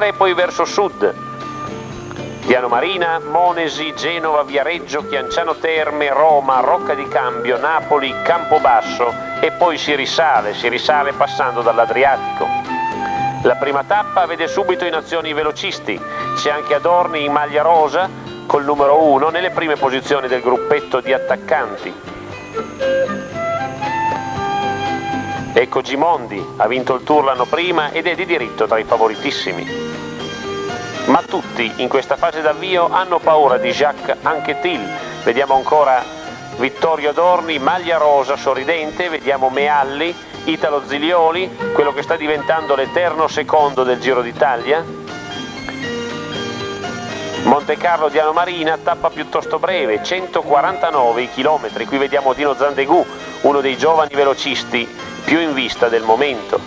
e poi verso sud. Diano Marina, Monesi, Genova, Viareggio, Chianciano Terme, Roma, Rocca di Cambio, Napoli, Campobasso e poi si risale passando dall'Adriatico. La prima tappa vede subito in azione i velocisti, c'è anche Adorni in maglia rosa col numero 1 nelle prime posizioni del gruppetto di attaccanti. Ecco Gimondi, ha vinto il Tour l'anno prima ed è di diritto tra i favoritissimi. Ma tutti in questa fase d'avvio hanno paura di Jacques Anquetil. Vediamo ancora Vittorio Adorni, maglia rosa sorridente, vediamo Mealli, Italo Zilioli, quello che sta diventando l'eterno secondo del Giro d'Italia. Montecarlo Diano Marina, tappa piuttosto breve, 149 km. Qui vediamo Dino Zandegù, uno dei giovani velocisti più in vista del momento.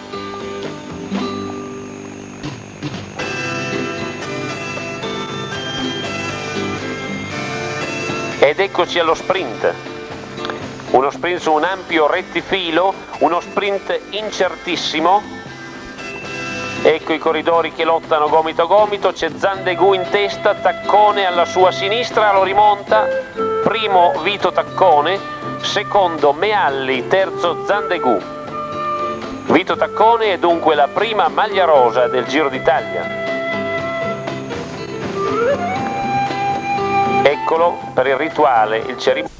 Ed eccoci allo sprint. Uno sprint su un ampio rettifilo, uno sprint incertissimo. Ecco i corridori che lottano gomito a gomito, c'è Zandegù in testa, Taccone alla sua sinistra, lo rimonta. Primo Vito Taccone, secondo Mealli, terzo Zandegù. Vito Taccone è dunque la prima maglia rosa del Giro d'Italia. Eccolo per il rituale, il cerimonia.